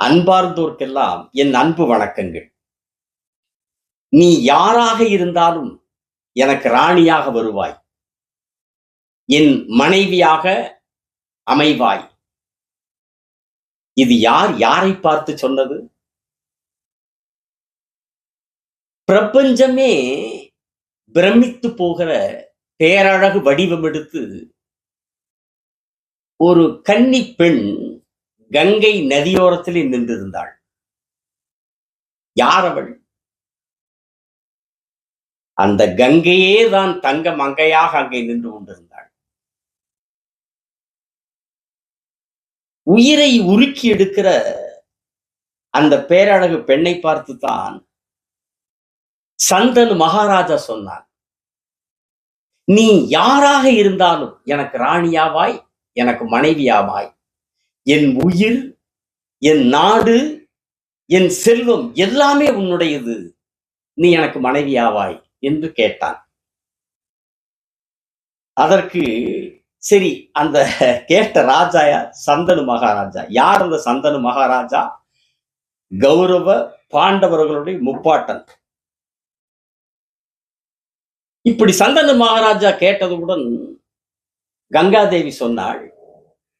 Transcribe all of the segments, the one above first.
அன்பார்ந்தோர்க்கெல்லாம் என் அன்பு வணக்கங்கள். நீ யாராக இருந்தாலும் எனக்கு ராணியாக வருவாய். என் மனைவியாக அமைவாய். இது யார் யாரை பார்த்து சொன்னது? பிரபஞ்சமே பிரமித்து போகிற பேரழகு வடிவம் எடுத்து ஒரு கன்னி பெண் கங்கை நதியோரத்திலே நின்றிருந்தாள். யார் அவள்? அந்த கங்கையே தான் தங்க மங்கையாக அங்கே நின்று கொண்டிருந்தாள். உயிரை உருக்கி எடுக்கிற அந்த பேரழகு பெண்ணை பார்த்துத்தான் சந்தனு மகாராஜா சொன்னான், நீ யாராக இருந்தாலும் எனக்கு ராணியாவாய், எனக்கு மனைவியாவாய். என் உயிர், என் நாடு, என் செல்வம் எல்லாமே உன்னுடையது. நீ எனக்கு மனைவியாவாய் என்று கேட்டான். அதற்கு சரி, அந்த கேட்ட ராஜா சந்தனு மகாராஜா. யார் அந்த சந்தனு மகாராஜா? கௌரவ பாண்டவர்களுடைய முப்பாட்டன். இப்படி சந்தனு மகாராஜா கேட்டதுடன் கங்காதேவி சொன்னாள்,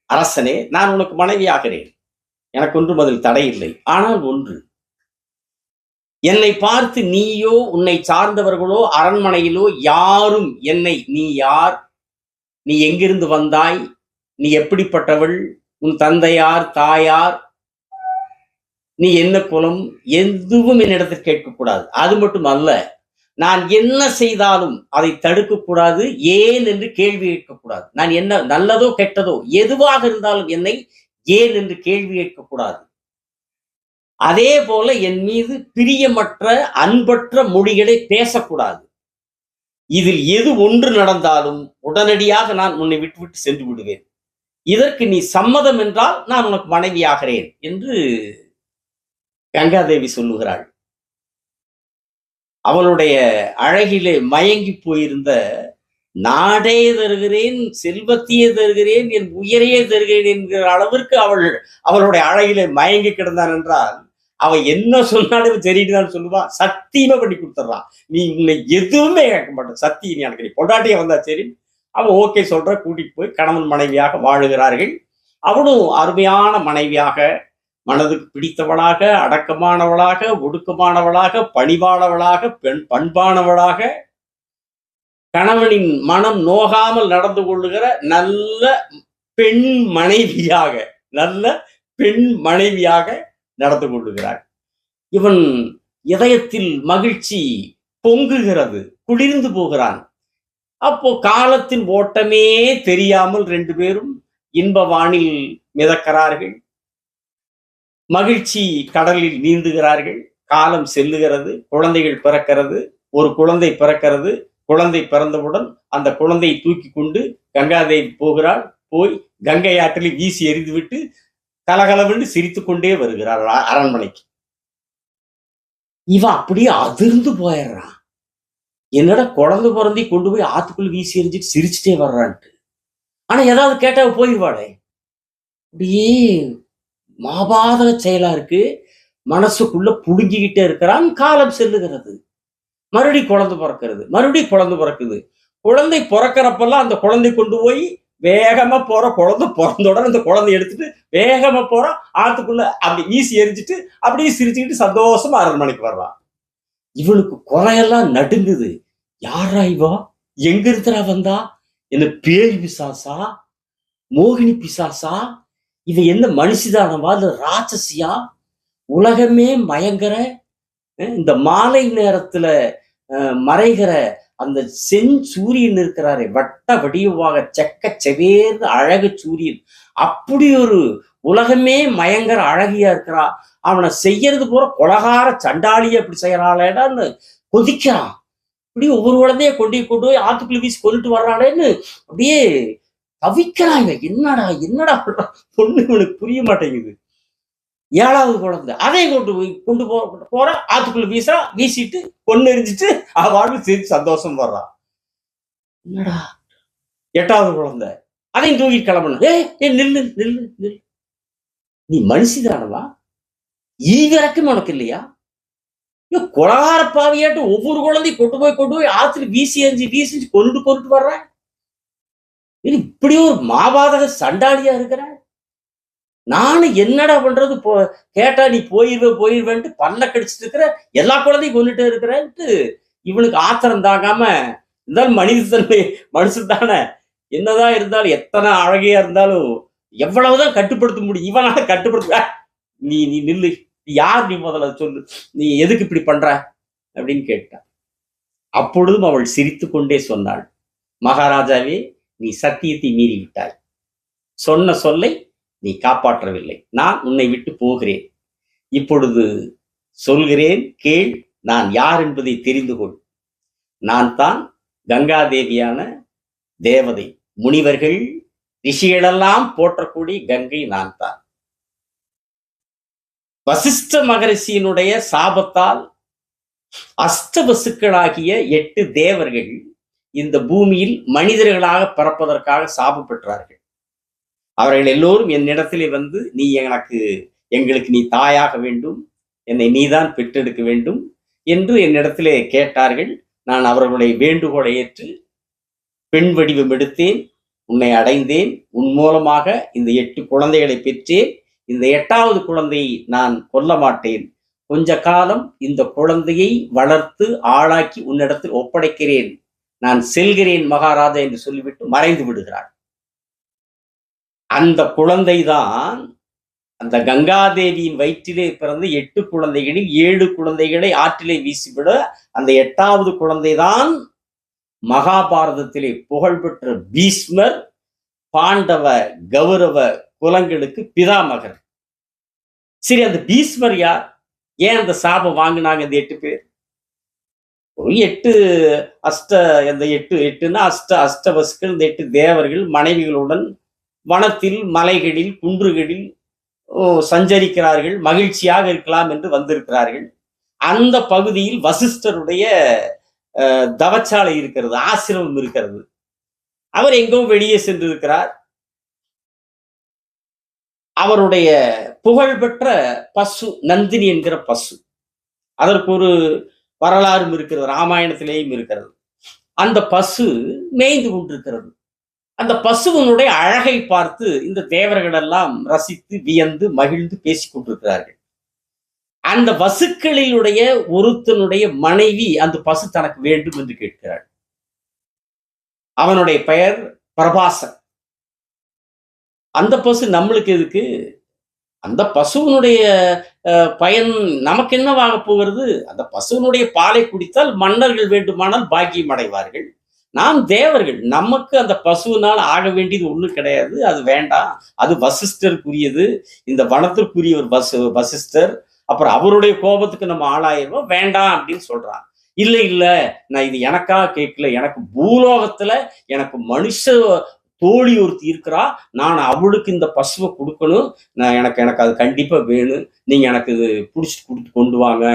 அரசனே, நான் உனக்கு மனைவியாகிறேன். எனக்கு ஒன்றும் அதில் தடை இல்லை. ஆனால் ஒன்று, என்னை பார்த்து நீயோ உன்னை சார்ந்தவர்களோ அரண்மனையிலோ யாரும் என்னை நீ யார், நீ எங்கிருந்து வந்தாய், நீ எப்படிப்பட்டவள், உன் தந்தையார் தாயார், நீ என்ன குலம், எதுவும் என்னிடத்தில் கேட்கக்கூடாது. அது மட்டும் அல்ல, நான் என்ன செய்தாலும் அதை தடுக்கக்கூடாது, ஏன் என்று கேள்வி கேட்கக்கூடாது. நான் என்ன நல்லதோ கெட்டதோ எதுவாக இருந்தாலும் என்னை ஏன் என்று கேள்வி கேட்கக்கூடாது. அதே போல என் மீது பிரியமற்ற அன்பற்ற மொழிகளை பேசக்கூடாது. இதில் எது ஒன்று நடந்தாலும் உடனடியாக நான் உன்னை விட்டுவிட்டு சென்று விடுவேன். இதற்கு நீ சம்மதம் என்றால் நான் உனக்கு மனைவியாகிறேன் என்று கங்காதேவி சொல்லுகிறாள். அவளுடைய அழகிலே மயங்கி போயிருந்த, நாடே தருகிறேன், செல்வத்தையே தருகிறேன், என் உயிரையே தருகிறேன் என்கிற அளவிற்கு அவளுடைய அழகிலே மயங்கி கிடந்தான் என்றால், அவ என்ன சொன்னாலும் சரின்னு சொல்லுவா. சத்தியமா பண்ணி கொடுத்துட்றான். நீ உன்னை எதுவுமே கேட்க மாட்டேன், சத்தியம் நீ எனக்கு பொண்டாட்டியா வந்தா சரி. அவன் ஓகே சொல்ற, கூட்டிட்டு போய் கணவன் மனைவியாக வாழுகிறார்கள். அவளும் அருமையான மனைவியாக, மனதுக்கு பிடித்தவளாக, அடக்கமானவளாக, ஒடுக்கமானவளாக, பணிவானவளாக, பண்பானவளாக, கணவனின் மனம் நோகாமல் நடந்து கொள்ளுகிற நல்ல பெண் மனைவியாக, நல்ல பெண் மனைவியாக நடந்து கொள்ளுகிறார். இவன் இதயத்தில் மகிழ்ச்சி பொங்குகிறது, குளிர்ந்து போகிறான். அப்போ காலத்தின் ஓட்டமே தெரியாமல் 2 பேரும் இன்பவானில் மிதக்கிறார்கள். மகிழ்ச்சி கடலில் நீந்துகிறார்கள். காலம் செல்லுகிறது, குழந்தைகள் பிறக்கிறது. ஒரு குழந்தை பிறக்கிறது. குழந்தை பிறந்தவுடன் அந்த குழந்தையை தூக்கி கொண்டு கங்காதேவி போகிறாள். போய் கங்கை ஆற்றில் வீசி எறிந்துவிட்டு கலகலவென்று சிரித்து கொண்டே வருகிறாள் அரண்மனைக்கு. இவன் அப்படியே அதிர்ந்து போயிடுறான். என்னடா குழந்தை பிறந்தி கொண்டு போய் ஆத்துக்குள்ள வீசி எறிஞ்சிட்டு சிரிச்சுட்டே வர்றான்ட்டு. ஆனா ஏதாவது கேட்டா போயிடுவாளே. அப்படியே மாபாதக செயலா இருக்கு. மனசுக்குள்ள புடுங்கிக்கிட்டே இருக்கிறான். காலம் செல்லுகிறது. மறுபடியும் குழந்தை பிறக்கிறது, மறுபடியும் குழந்தை பிறக்குது. குழந்தை பிறக்கிறப்பெல்லாம் அந்த குழந்தை கொண்டு போய் வேகமா போற, குழந்தை பிறந்தோட அந்த குழந்தை எடுத்துட்டு வேகமா போற, ஆத்துக்குள்ள அப்படி வீசி எரிஞ்சிட்டு அப்படியே சிரிச்சுக்கிட்டு சந்தோஷமா அரண்மனைக்கு வர்றான். இவனுக்கு குறையெல்லாம் நடுங்குது. யாரா இவா, எங்க இருக்கிறா வந்தா, என்ன பேய் பிசாசா, மோகினி பிசாசா, இவன் என்ன மனுஷிதானவா இல்ல ராட்சசியா, உலகமே மயங்கர இந்த மாலை நேரத்துல மறைகிற அந்த செஞ்சூரியன் இருக்கிறாரே, வட்ட வடிவாக செக்க செவேர்ந்து அழகு சூரியன், அப்படி ஒரு உலகமே மயங்கர அழகியா இருக்கிறா. அவனை செய்யறது போற கொலகார சண்டாளியை அப்படி செய்யறாளேடான்னு கொதிக்கிறான். இப்படி ஒவ்வொரு குழந்தைய கொண்டு போய் ஆத்துக்குள்ள வீசி கொண்டுட்டு வர்றாளேன்னு அப்படியே தவிக்கிறாங்க. என்னடா என்னடா பொண்ணு இவனுக்கு புரிய மாட்டேங்குது. 7வது குழந்தை அதை கொண்டு போற, ஆத்துக்குள்ள வீசா, வீசிட்டு பொண்ணு எரிஞ்சிட்டு அவள் சிரிச்சு சந்தோஷம் வர்றான். என்னடா 8வது குழந்தை அதையும் தூக்கி கிளம்பணும். நில்லு நில்லு நில்லு, நீ மனுஷிதானவா ஈவிரக்கம் உனக்கு இல்லையா? கொலகார பாவியாட்டு ஒவ்வொரு குழந்தையும் கொண்டு போய் ஆத்துல வீசி எறிஞ்சு கொண்டு வர்றேன். இப்படி ஒரு மாபாதக சண்டாளியா இருக்கிற. நானும் என்னடா பண்றது? கேட்டா நீ போயிருவேன்ட்டு பல்ல கடிச்சிட்டு இருக்கிற, எல்லா குழந்தையும் கொண்டுட்டே இருக்கிறேன்ட்டு இவனுக்கு ஆத்திரம் தாங்காம, இருந்தாலும் மனுஷன் தானே, என்னதான் இருந்தாலும் எத்தனை அழகியா இருந்தாலும் எவ்வளவுதான் கட்டுப்படுத்த முடியும்? இவனால கட்டுப்படுத்த. நீ நீ நில்லு, யார் நீ? முதல்ல சொல்லு, நீ எதுக்கு இப்படி பண்ற அப்படின்னு கேட்டான். அப்பொழுதும் அவள் சிரித்துக் கொண்டே சொன்னாள், மகாராஜாவே, நீ சத்தியத்தை மீறிவிட்டாய். சொன்ன சொல்லை நீ காப்பாற்றவில்லை. நான் உன்னை விட்டு போகிறேன். இப்பொழுது சொல்கிறேன், கேள். நான் யார் என்பதை தெரிந்து கொள். நான் தான் கங்காதேவியான தேவதை. முனிவர்கள் ரிஷிகளெல்லாம் போற்றக்கூடிய கங்கை நான் தான். வசிஷ்ட மகரிஷியினுடைய சாபத்தால் அஷ்டவசுக்களாகிய 8 தேவர்கள் இந்த பூமியில் மனிதர்களாக பிறப்பதற்காக சாபம் பெற்றார்கள். அவர்கள் எல்லோரும் என்னிடத்திலே வந்து, நீ எங்களுக்கு நீ தாயாக வேண்டும், என்னை நீதான் பெற்றெடுக்க வேண்டும் என்று என்னிடத்திலே கேட்டார்கள். நான் அவர்களுடைய வேண்டுகோளை ஏற்று பெண் வடிவம் எடுத்தேன், உன்னை அடைந்தேன். உன் மூலமாக இந்த 8 குழந்தைகளை பெற்றேன். இந்த 8வது குழந்தையை நான் கொல்ல மாட்டேன். கொஞ்ச காலம் இந்த குழந்தையை வளர்த்து ஆளாக்கி உன்னிடத்தில் ஒப்படைக்கிறேன். நான் செல்கிறேன் மகாராஜா என்று சொல்லிவிட்டு மறைந்து விடுகிறார். அந்த குழந்தைதான் அந்த கங்காதேவியின் வயிற்றிலே பிறந்த 8 குழந்தைகளில் 7 குழந்தைகளை ஆற்றிலே வீசிவிட, அந்த 8வது குழந்தைதான் மகாபாரதத்திலே புகழ்பெற்ற பீஷ்மர், பாண்டவ கௌரவ குலங்களுக்கு பிதாமகர். சரி, அந்த பீஷ்மர் யார்? ஏன் அந்த சாபம் வாங்கினாங்க இந்த 8 பேர்? ஒரு 8 இந்த 8ன்னா அஷ்டவசுக்கள். இந்த 8 தேவர்கள் மனைவிகளுடன் வனத்தில், மலைகளில், குன்றுகளில் சஞ்சரிக்கிறார்கள். மகிழ்ச்சியாக இருக்கலாம் என்று வந்திருக்கிறார்கள். அந்த பகுதியில் வசிஷ்டருடைய தவச்சாலை இருக்கிறது, ஆசிரமம் இருக்கிறது. அவர் எங்கோ வெளியே சென்றிருக்கிறார். அவருடைய புகழ்பெற்ற பசு நந்தினி என்கிற பசு, அதற்கு ஒரு வரலாறும் இருக்கிறது, ராமாயணத்திலேயும் இருக்கிறது. அந்த பசு மேய்ந்து கொண்டிருக்கிறது. அந்த பசுவனுடைய அழகை பார்த்து இந்த தேவர்கள் எல்லாம் ரசித்து வியந்து மகிழ்ந்து பேசிக் கொண்டிருக்கிறார்கள். அந்த பசுக்களிலுடைய ஒருத்தனுடைய மனைவி அந்த பசு தனக்கு வேண்டும் என்று கேட்கிறாள். அவனுடைய பெயர் பிரபாசன். அந்த பசு நம்மளுக்கு எதுக்கு? அந்த பசுவனுடைய பயன் நமக்கு என்னவாக போகிறது? அந்த பசுவனுடைய பாலை குடித்தால் மன்னர்கள் வேண்டுமானால் பாக்கியம் அடைவார்கள். நாம் தேவர்கள், நமக்கு அந்த பசுவினால் ஆக வேண்டியது ஒண்ணும் கிடையாது. அது வேண்டாம். அது வசிஷ்டருக்குரியது. இந்த வனத்திற்குரிய ஒரு வசிஷ்டர். அப்புறம் அவருடைய கோபத்துக்கு நம்ம ஆளாயிருவோம், வேண்டாம் அப்படின்னு சொல்றான். இல்ல, நான் இது எனக்காக கேட்கல. எனக்கு பூலோகத்துல எனக்கு மனுஷ தோழி ஒருத்தி இருக்கிறா. நான் அவளுக்கு இந்த பசுவை கொடுக்கணும். எனக்கு அது கண்டிப்பா வேணும். நீங்க எனக்கு இது பிடிச்சிட்டு கொடுத்து கொண்டு வாங்க.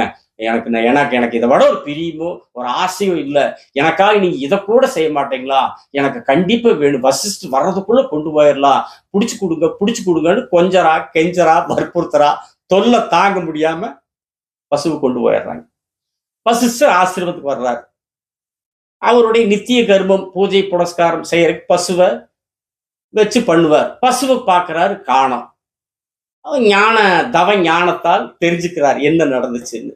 எனக்கு இதை விட ஒரு பிரியமோ ஒரு ஆசையோ இல்லை. எனக்காக நீங்க இதை கூட செய்ய மாட்டீங்களா? எனக்கு கண்டிப்பா வேணும். வசிஷ்டு வர்றதுக்குள்ள கொண்டு போயிடலாம். பிடிச்சு கொடுங்கன்னு கொஞ்சரா கெஞ்சரா வற்புறுத்தரா தொல்லை தாங்க முடியாம பசுவை கொண்டு போயிடுறாங்க. வசிஷ்டர் ஆசிரமத்துக்கு வர்றாரு. அவருடைய நித்திய கர்மம், பூஜை புனஸ்காரம் செய்யறதுக்கு பசுவை வச்சு பண்ணுவார். பசுவை பார்க்கிறாரு, காணோம். தவ ஞானத்தால் தெரிஞ்சுக்கிறார் என்ன நடந்துச்சுன்னு.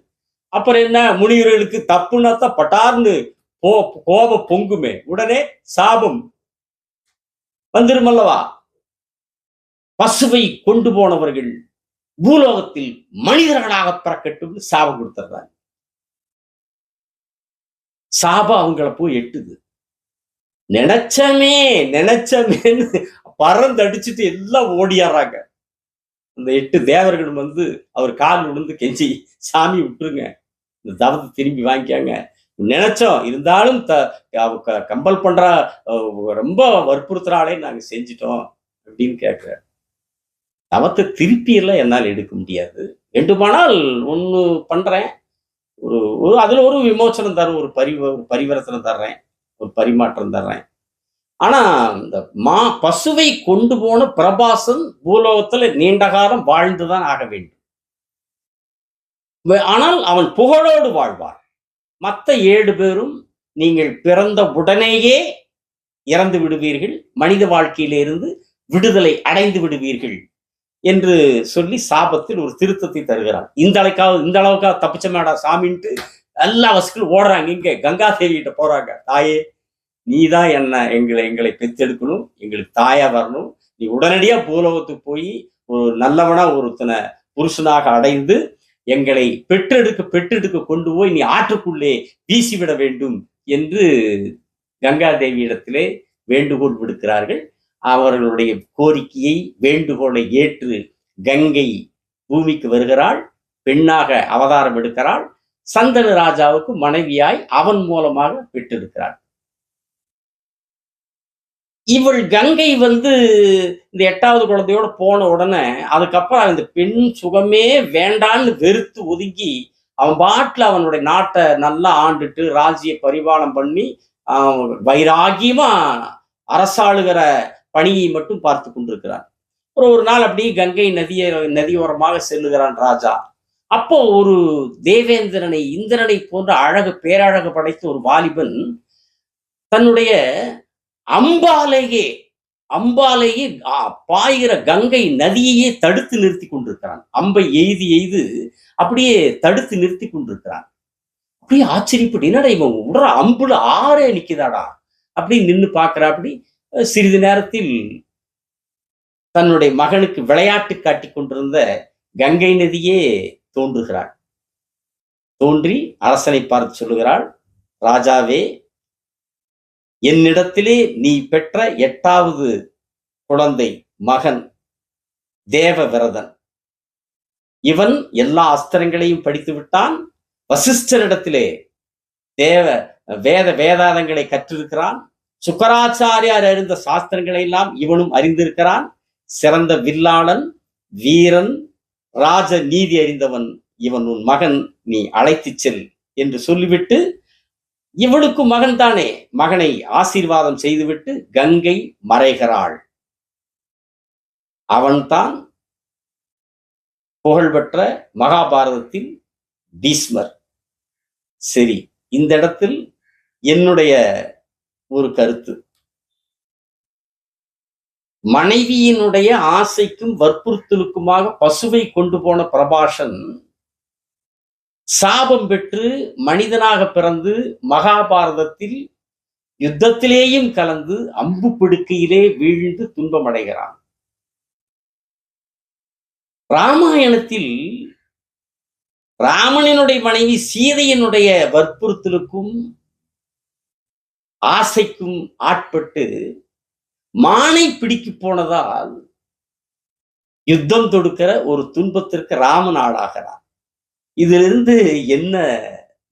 அப்புறம் என்ன, முனிவர்களுக்கு தப்புன்னா தான் பட்டார்னு கோபம் பொங்குமே, உடனே சாபம் வந்துருமல்லவா. பசுவை கொண்டு போனவர்கள் பூலோகத்தில் மனிதர்களாக பிறக்கட்டும் சாபம் கொடுத்துறாங்க. சாபம் அவங்கள போய் எட்டுது. நினைச்சமேன்னு பறந்து அடிச்சுட்டு எல்லாம் ஓடியாடுறாங்க. அந்த 8 தேவர்கள் வந்து அவர் கால் விழுந்து கெஞ்சி, சாமி விட்டுருங்க, இந்த தவத்தை திரும்பி வாங்கிக்காங்க. நினைச்சோம், இருந்தாலும் கம்பல் பண்ற, ரொம்ப வற்புறுத்துறாளே, நாங்க செஞ்சிட்டோம் அப்படின்னு கேட்கிற. தவத்தை திருப்பி எல்லாம் என்னால் எடுக்க முடியாது. வேண்டுமானால் ஒண்ணு பண்றேன், அதுல ஒரு விமோசனம் தரும், ஒரு பரிவர்த்தனை தர்றேன், ஒரு பரிமாற்றம் தர்றேன். ஆனா இந்த பசுவை கொண்டு போன பிரபாசன் பூலோகத்துல நீண்ட காலம் வாழ்ந்துதான் ஆக வேண்டும். ஆனால் அவன் புகழோடு வாழ்வான். மற்ற 7 பேரும் நீங்கள் பிறந்த உடனேயே இறந்து விடுவீர்கள், மனித வாழ்க்கையிலிருந்து விடுதலை அடைந்து விடுவீர்கள் என்று சொல்லி சாபத்தில் ஒரு திருத்தத்தை தருகிறான். இந்த அளவுக்காக தப்பிச்சமேடா சாமின்ட்டு எல்லா வசுக்களும் ஓடுறாங்க. இங்க கங்காதேவி கிட்ட போறாங்க. தாயே, நீதான் எங்களை பெத்தெடுக்கணும், எங்களுக்கு தாயா வரணும், நீ உடனடியா பூலோகத்துக்கு போய் ஒரு நல்லவனா ஒருத்தனை புருஷனாக அடைந்து எங்களை பெற்றெடுக்க கொண்டு போய் நீ ஆற்றுக்குள்ளே வீசிவிட வேண்டும் என்று கங்காதேவியிடத்திலே வேண்டுகோள் விடுக்கிறார்கள். அவர்களுடைய கோரிக்கையை, வேண்டுகோளை ஏற்று கங்கை பூமிக்கு வருகிறாள். பெண்ணாக அவதாரம் எடுக்கிறாள். சந்தனு ராஜாவுக்கு மனைவியாய் அவன் மூலமாக பெற்றெடுக்கிறாள். இவள் கங்கை இந்த 8வது குழந்தையோட போன உடனே அதுக்கப்புறம் இந்த பெண் சுகமே வேண்டான்னு வெறுத்து ஒதுங்கி அவன் பாட்டுல அவனுடைய நாட்டை நல்லா ஆண்டுட்டு ராஜ்ய பரிபாலம் பண்ணி வைராகியமா அரசாளுகிற பணியை மட்டும் பார்த்து கொண்டிருக்கிறான். ஒரு நாள் அப்படி கங்கை நதியோரமாக செல்லுகிறான் ராஜா. அப்போ ஒரு தேவேந்திரனை, இந்திரனை போன்ற பேரழகு படைத்த ஒரு வாலிபன் தன்னுடைய அம்பாலேயே பாய்கிற கங்கை நதியையே தடுத்து நிறுத்தி கொண்டிருக்கிறான். அம்பை எய்து அப்படியே தடுத்து நிறுத்தி கொண்டிருக்கிறான். அப்படியே ஆச்சரியப்பட்டு, என்னடா இவன் உடற அம்புல ஆறே நிக்குதாடா அப்படின்னு நின்று பார்க்கிறா. அப்படி சிறிது நேரத்தில் தன்னுடைய மகனுக்கு விளையாட்டு காட்டி கொண்டிருந்த கங்கை நதியே தோன்றுகிறாள். தோன்றி அரசனை பார்த்து சொல்லுகிறாள், ராஜாவே, என்னிடத்திலே நீ பெற்ற 8வது குழந்தை மகன் தேவவிரதன். இவன் எல்லா அஸ்திரங்களையும் படித்து விட்டான். வசிஷ்டரிடத்திலே வேதாந்தங்களை கற்றிருக்கிறான். சுக்கராச்சாரியார் அறிந்த சாஸ்திரங்களை எல்லாம் இவனும் அறிந்திருக்கிறான். சிறந்த வில்லாளன், வீரன், ராஜ நீதி அறிந்தவன் இவன். உன் மகன், நீ அழைத்து செல் என்று சொல்லிவிட்டு, இவளுக்கும் மகன் தானே, மகனை ஆசீர்வாதம் செய்துவிட்டு கங்கை மறைகிறாள். அவன்தான் புகழ்பெற்ற மகாபாரதத்தில் பீஷ்மர். சரி, இந்த இடத்தில் என்னுடைய ஒரு கருத்து. மனைவியினுடைய ஆசைக்கும் வற்புறுத்தலுக்குமாக பசுவை கொண்டு போன பிரபாஷன் சாபம் பெற்று மனிதனாக பிறந்து மகாபாரதத்தில் யுத்தத்திலேயும் கலந்து அம்பு பிடுக்கையிலே வீழ்ந்து துன்பமடைகிறான். ராமாயணத்தில் ராமனினுடைய மனைவி சீதையினுடைய வற்புறுத்தலுக்கும் ஆசைக்கும் ஆட்பட்டு மானை பிடிக்கு போனதால் யுத்தம் தொடுக்கிற ஒரு துன்பத்திற்கு ராமன் ஆளாகிறார். இதிலிருந்து என்ன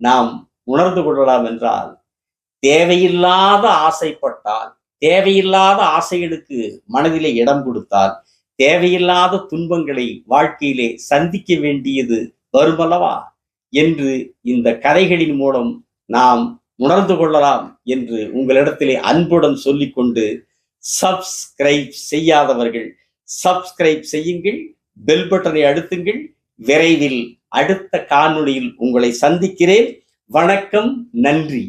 நாம் உணர்ந்து கொள்ளலாம் என்றால், தேவையில்லாத ஆசைப்பட்டால், தேவையில்லாத ஆசைகளுக்கு மனதிலே இடம் கொடுத்தால், தேவையில்லாத துன்பங்களை வாழ்க்கையிலே சந்திக்க வேண்டியது வருமல்லவா என்று இந்த கதைகளின் மூலம் நாம் உணர்ந்து கொள்ளலாம் என்று உங்களிடத்திலே அன்புடன் சொல்லிக்கொண்டு, சப்ஸ்கிரைப் செய்யாதவர்கள் சப்ஸ்கிரைப் செய்யுங்கள், பெல் பட்டனை அழுத்துங்கள். விரைவில் அடுத்த காணொளியில் உங்களை சந்திக்கிறேன். வணக்கம், நன்றி.